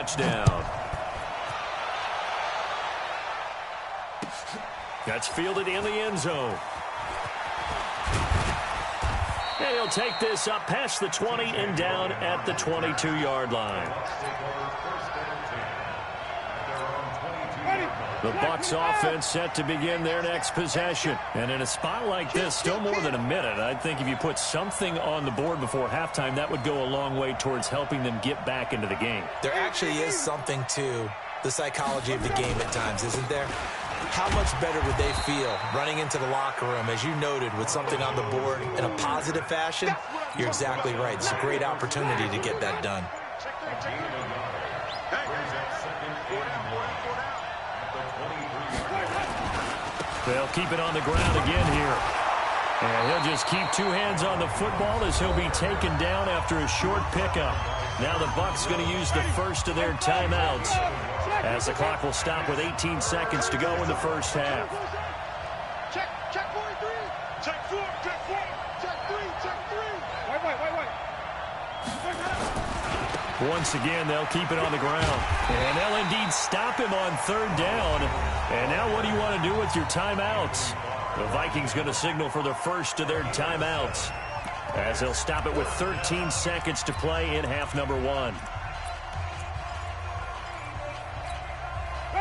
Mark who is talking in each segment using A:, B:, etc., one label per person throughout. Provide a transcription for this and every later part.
A: touchdown. That's fielded in the end zone. And he'll take this up past the 20 and down at the 22-yard line. The Bucs offense set to begin their next possession. And in a spot like this, still more than a minute, I think if you put something on the board before halftime, that would go a long way towards helping them get back into the game.
B: There actually is something to the psychology of the game at times, isn't there? How much better would they feel running into the locker room, as you noted, with something on the board in a positive fashion? You're exactly right. It's a great opportunity to get that done.
A: They'll keep it on the ground again here. And he'll just keep two hands on the football as he'll be taken down after a short pickup. Now the Bucs going to use the first of their timeouts, as the clock will stop with 18 seconds to go in the first half.
C: Check 43. Check 4. Check 4. Check 3. Check 3. Wait.
A: Once again, they'll keep it on the ground. And they'll indeed stop him on third down. And now what do you want to do with your timeouts? The Vikings going to signal for the first of their timeouts, as they'll stop it with 13 seconds to play in half number 1.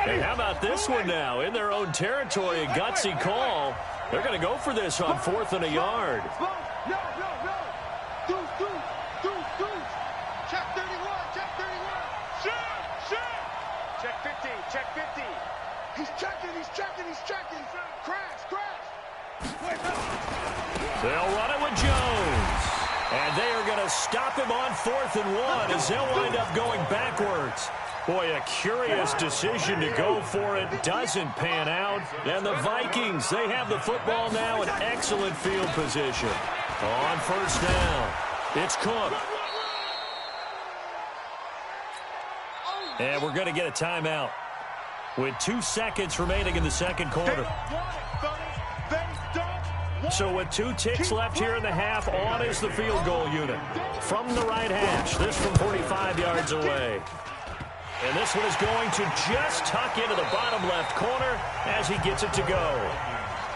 A: And how about this one now? In their own territory, a gutsy call. They're going to go for this on 4th and a yard.
C: No. Deuce. Check 31. Check 31. Shit. Check 50. Check 50. He's checking. Crash.
A: They'll run it with Jones. And they are going to stop him on 4th and 1 as they'll wind up going backwards. Boy, a curious decision to go for it. Doesn't pan out. And the Vikings, they have the football now in excellent field position. On first down, it's Cook. And we're going to get a timeout with 2 seconds remaining in the second quarter. So with 2 ticks left here in the half, on is the field goal unit. From the right hash, this from 45 yards away. And this one is going to just tuck into the bottom left corner as he gets it to go.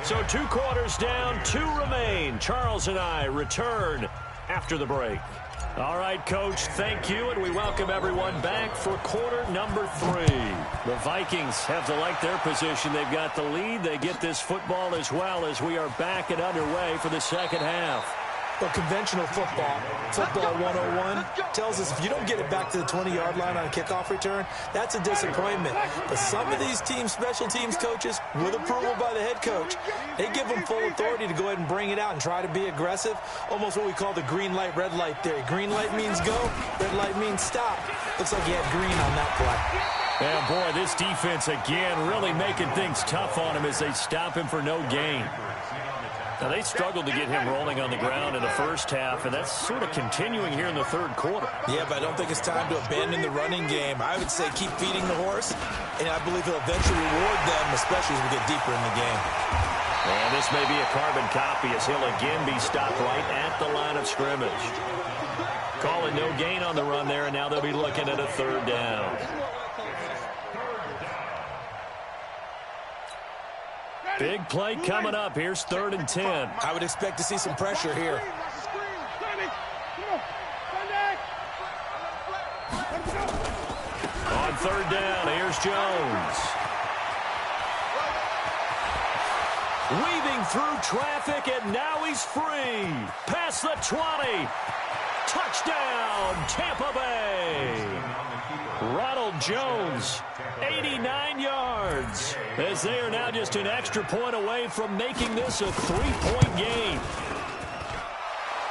A: So 2 quarters down, 2 remain. Charles and I return after the break. All right, Coach, thank you, and we welcome everyone back for quarter number 3. The Vikings have to like their position. They've got the lead. They get this football as well as we are back and underway for the second half.
B: Well, conventional football 101, tells us if you don't get it back to the 20-yard line on a kickoff return, that's a disappointment. But some of these teams, special teams coaches, with approval by the head coach, they give them full authority to go ahead and bring it out and try to be aggressive, almost what we call the green light, red light theory. Green light means go, red light means stop. Looks like he had green on that play.
A: Yeah, boy, this defense, again, really making things tough on him as they stop him for no gain. Now, they struggled to get him rolling on the ground in the first half, and that's sort of continuing here in the third quarter.
B: Yeah, but I don't think it's time to abandon the running game. I would say keep feeding the horse, and I believe he'll eventually reward them, especially as we get deeper in the game.
A: And this may be a carbon copy as he'll again be stopped right at the line of scrimmage. Calling no gain on the run there, and now they'll be looking at a third down. Big play coming up. Here's 3rd and 10.
B: I would expect to see some pressure here.
A: On 3rd down, here's Jones. Weaving through traffic, and now he's free. Past the 20. Touchdown, Tampa Bay. Ronald Jones, 89 yards, as they are now just an extra point away from making this a 3-point game.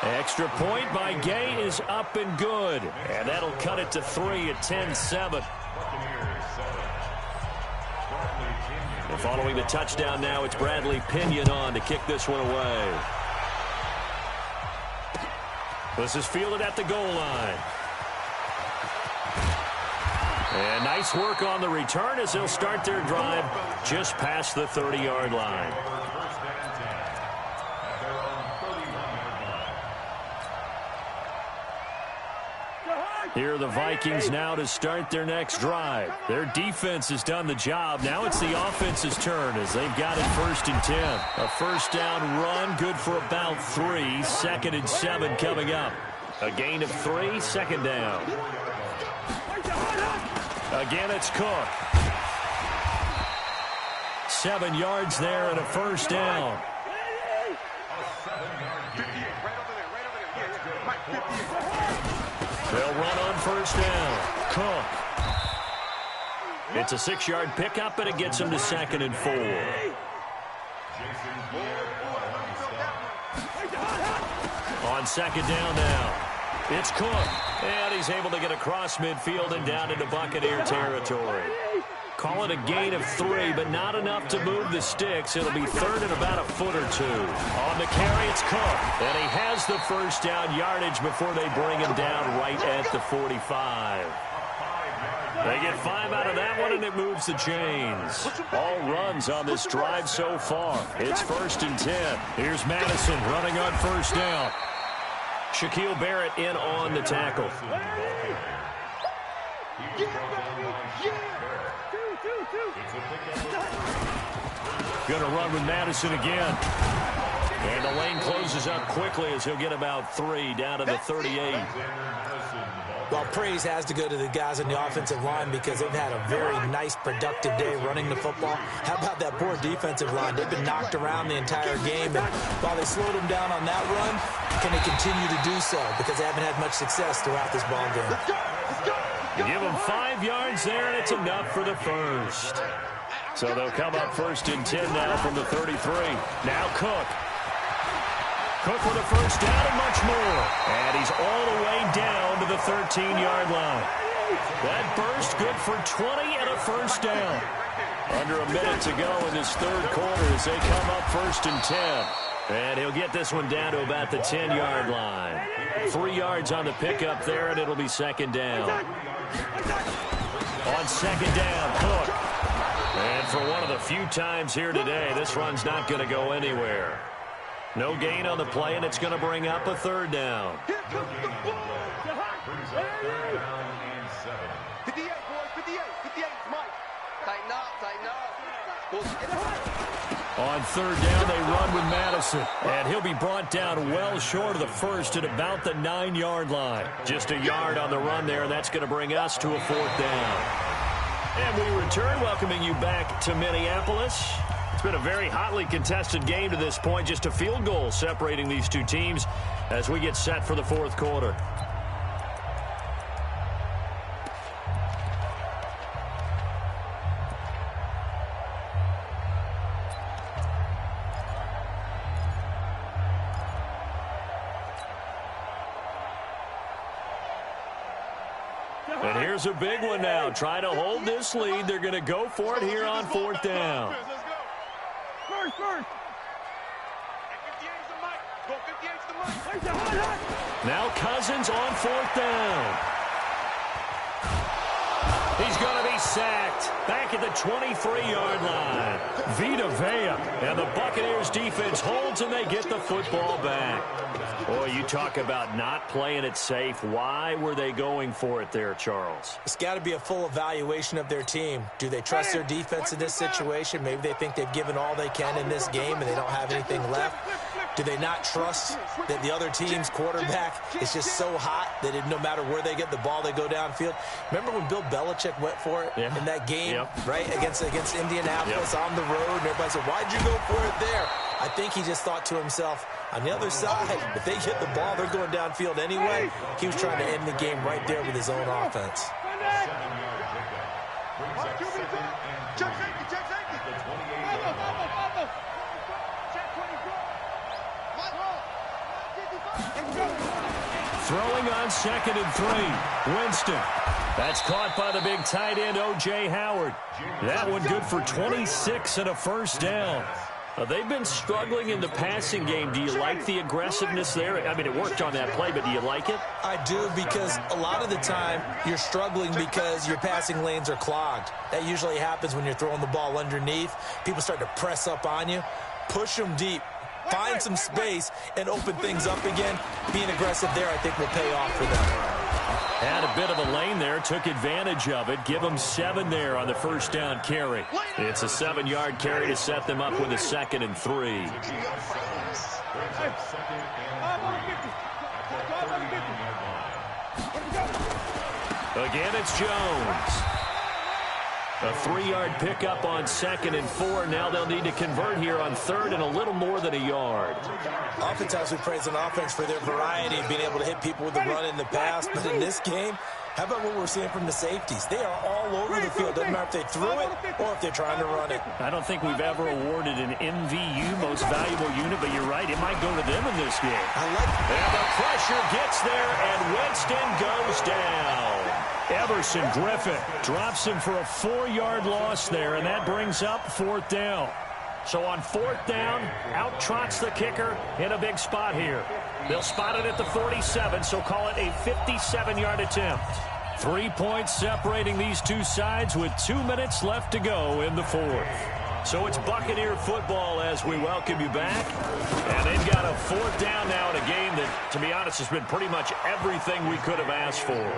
A: Extra point by Gay is up and good, and that'll cut it to 3 at 10-7. And following the touchdown now, it's Bradley Pinion on to kick this one away. This is fielded at the goal line. And nice work on the return as they'll start their drive just past the 30-yard line. Here are the Vikings now to start their next drive. Their defense has done the job. Now it's the offense's turn as they've got it 1st and 10. A first down run, good for about 3. 2nd and 7 coming up. A gain of 3, 2nd down. Again, it's Cook. 7 yards there and a first down. They'll run on first down. Cook. It's a 6-yard pickup, and it gets him to 2nd and 4. On 2nd down now. It's Cook. And he's able to get across midfield and down into Buccaneer territory. Call it a gain of 3, but not enough to move the sticks. It'll be 3rd and about a foot or 2. On the carry, it's Cook. And he has the first down yardage before they bring him down right at the 45. They get 5 out of that one, and it moves the chains. All runs on this drive so far. It's 1st and 10. Here's Madison running on first down. Shaquille Barrett in on the tackle. Going to run with Madison again. And the lane closes up quickly as he'll get about 3 down to the 38.
B: Well, praise has to go to the guys on the offensive line because they've had a very nice, productive day running the football. How about that poor defensive line? They've been knocked around the entire game, and while they slowed them down on that run, can they continue to do so? Because they haven't had much success throughout this ball game.
A: You give them 5 yards there, and it's enough for the first. So they'll come up 1st and 10 now from the 33. Now Cook. Cook with a first down and much more. And he's all the way down to the 13-yard line. That burst good for 20 and a first down. Under a minute to go in this 3rd quarter as they come up 1st and 10. And he'll get this one down to about the 10-yard line. 3 yards on the pickup there, and it'll be 2nd down. On 2nd down, Cook. And for one of the few times here today, this run's not going to go anywhere. No gain on the play, and it's going to bring up a 3rd down.
C: 58, boys, 58, 58, Mike. Tighten up.
A: On 3rd down, they run with Madison. And he'll be brought down well short of the first at about the 9-yard line. Just a yard on the run there, and that's going to bring us to a 4th down. And we return, welcoming you back to Minneapolis. It's been a very hotly contested game to this point. Just a field goal separating these two teams as we get set for the 4th quarter. And here's a big one now. Trying to hold this lead. They're going to go for it here on 4th down. Now Cousins on 4th down. He's going to be sacked back at the 23-yard line. Vita Vea, and the Buccaneers defense holds, and they get the football back. Boy, you talk about not playing it safe. Why were they going for it there, Charles?
B: It's got to be a full evaluation of their team. Do they trust their defense in this situation? Maybe they think they've given all they can in this game and they don't have anything left. Do they not trust that the other team's quarterback is just so hot that no matter where they get the ball, they go downfield? Remember when Bill Belichick went for it in that game, right, against Indianapolis on the road, and everybody said, why'd you go for it there? I think he just thought to himself, on the other side, if they hit the ball, they're going downfield anyway. He was trying to end the game right there with his own offense.
A: Throwing on 2nd and 3. Winston. That's caught by the big tight end, O.J. Howard. That one good for 26 and a first down. They've been struggling in the passing game. Do you like the aggressiveness there? I mean, it worked on that play, but do you like it?
B: I do, because a lot of the time you're struggling because your passing lanes are clogged. That usually happens when you're throwing the ball underneath. People start to press up on you. Push them deep. Find some space and open things up again. Being aggressive there, I think, will pay off for them.
A: Had a bit of a lane there, took advantage of it. Give them 7 there on the first down carry. It's a 7-yard carry to set them up with a 2nd and 3. Again, it's Jones. A 3-yard pickup on 2nd and 4. Now they'll need to convert here on 3rd and a little more than a yard.
B: Oftentimes we praise an offense for their variety of being able to hit people with the run in the past. But in this game, how about what we're seeing from the safeties? They are all over the field. Doesn't matter if they threw it or if they're trying to run it.
A: I don't think we've ever awarded an MVU, most valuable unit, but you're right. It might go to them in this game.
B: I like it.
A: And the pressure gets there, and Winston goes down. Everson Griffin drops him for a 4-yard loss there, and that brings up 4th down. So on 4th down, out trots the kicker in a big spot here. They'll spot it at the 47, so call it a 57-yard attempt. 3 points separating these two sides with 2 minutes left to go in the 4th. So it's Buccaneer football as we welcome you back. And they've got a 4th down now in a game that, to be honest, has been pretty much everything we could have asked for.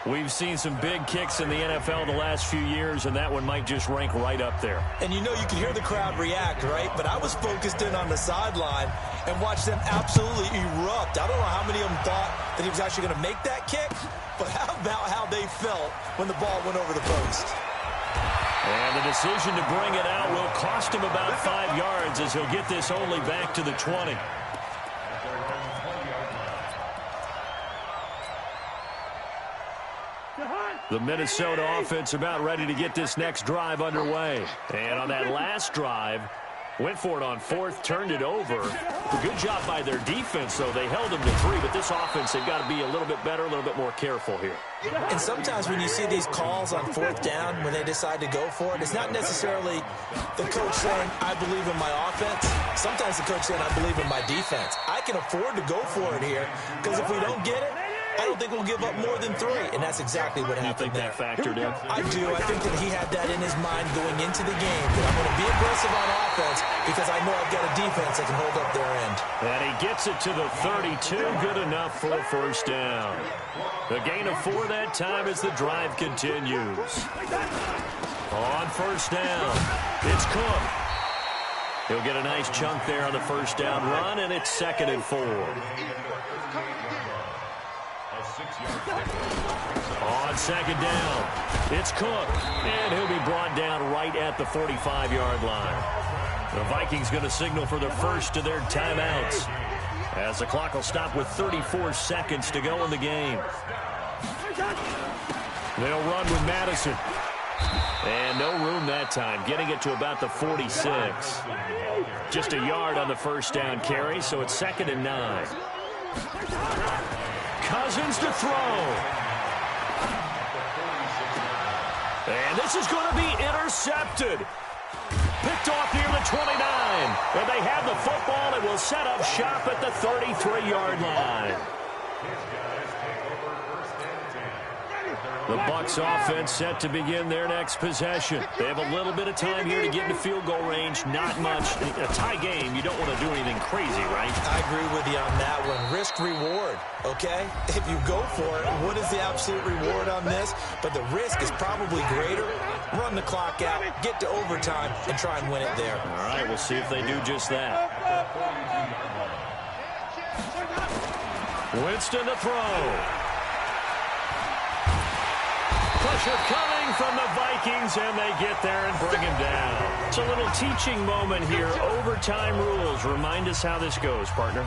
A: We've seen some big kicks in the NFL the last few years, and that one might just rank right up there.
B: And you know you can hear the crowd react, right? But I was focused in on the sideline and watched them absolutely erupt. I don't know how many of them thought that he was actually going to make that kick, but how about how they felt when the ball went over the post?
A: And the decision to bring it out will cost him about 5 yards as he'll get this only back to the 20. The Minnesota offense about ready to get this next drive underway. And on that last drive, went for it on 4th, turned it over. A good job by their defense, though. They held them to 3, but this offense, they've got to be a little bit better, a little bit more careful here.
B: And sometimes when you see these calls on 4th down, when they decide to go for it, it's not necessarily the coach saying, I believe in my offense. Sometimes the coach saying, I believe in my defense. I can afford to go for it here, because if we don't get it, I don't think we'll give up more than 3, and that's exactly what happened there.
A: You think that factored in?
B: I do. I think that he had that in his mind going into the game, that I'm going to be aggressive on offense because I know I've got a defense that can hold up their end.
A: And he gets it to the 32. Good enough for a 1st down. The gain of 4 that time as the drive continues. On 1st down, it's Cook. He'll get a nice chunk there on the 1st down run, and it's 2nd and 4. On 2nd down, it's Cook, and he'll be brought down right at the 45-yard line. The Vikings going to signal for the first of their timeouts as the clock will stop with 34 seconds to go in the game. They'll run with Madison. And no room that time, getting it to about the 46. Just a yard on the 1st down carry, so it's 2nd and 9. Cousins to throw. And this is going to be intercepted. Picked off near the 29. And they have the football and will set up shop at the 33-yard line. The Bucs offense set to begin their next possession. They have a little bit of time here to get into field goal range. Not much. A tie game, you don't want to do anything crazy, right?
B: I agree with you on that one. Risk-reward, okay? If you go for it, what is the absolute reward on this? But the risk is probably greater. Run the clock out, get to overtime, and try and win it there.
A: All right, we'll see if they do just that. Winston to throw. Pressure coming from the Vikings, and they get there and bring him down. It's a little teaching moment here. Overtime rules. Remind us how this goes, partner.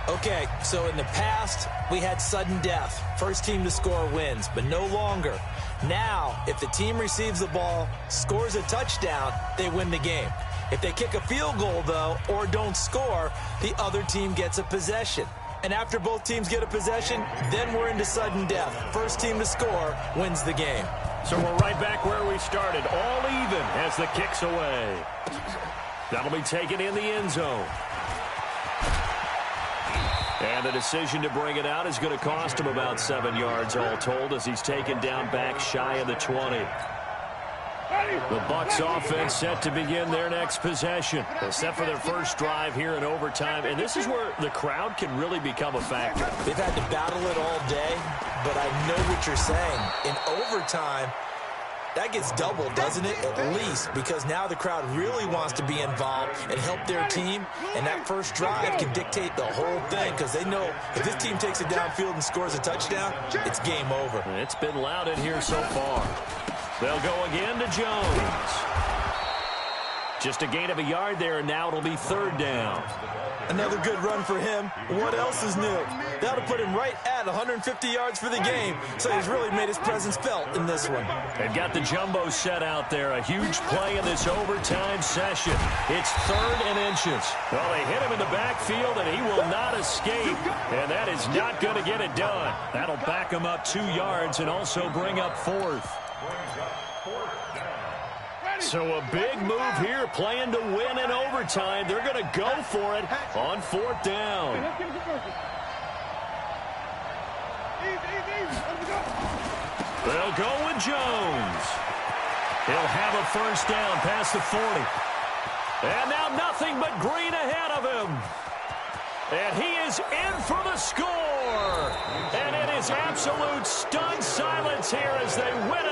B: Okay, so in the past, we had sudden death. First team to score wins, but no longer. Now, if the team receives the ball, scores a touchdown, they win the game. If they kick a field goal, though, or don't score, the other team gets a possession. And after both teams get a possession, then we're into sudden death. First team to score wins the game.
A: So we're right back where we started, all even as the kick's away. That'll be taken in the end zone. And the decision to bring it out is going to cost him about 7 yards all told as he's taken down back shy of the 20. The Bucs offense set to begin their next possession. They're set for their first drive here in overtime, and this is where the crowd can really become a factor.
B: They've had to battle it all day, but I know what you're saying. In overtime, that gets doubled, doesn't it? At least, because now the crowd really wants to be involved and help their team, and that first drive can dictate the whole thing because they know if this team takes it downfield and scores a touchdown, it's game over.
A: It's been loud in here so far. They'll go again to Jones. Just a gain of a yard there, and now it'll be third down.
B: Another good run for him. What else is new? That'll put him right at 150 yards for the game, so he's really made his presence felt in this one.
A: They've got the jumbo set out there. A huge play in this overtime session. It's 3rd and inches. Well, they hit him in the backfield, and he will not escape, and that is not going to get it done. That'll back him up 2 yards and also bring up 4th. So a big move here, playing to win in overtime. They're going to go for it on 4th down. They'll go with Jones. He'll have a first down past the 40. And now nothing but green ahead of him. And he is in for the score. And it is absolute stunned silence here as they win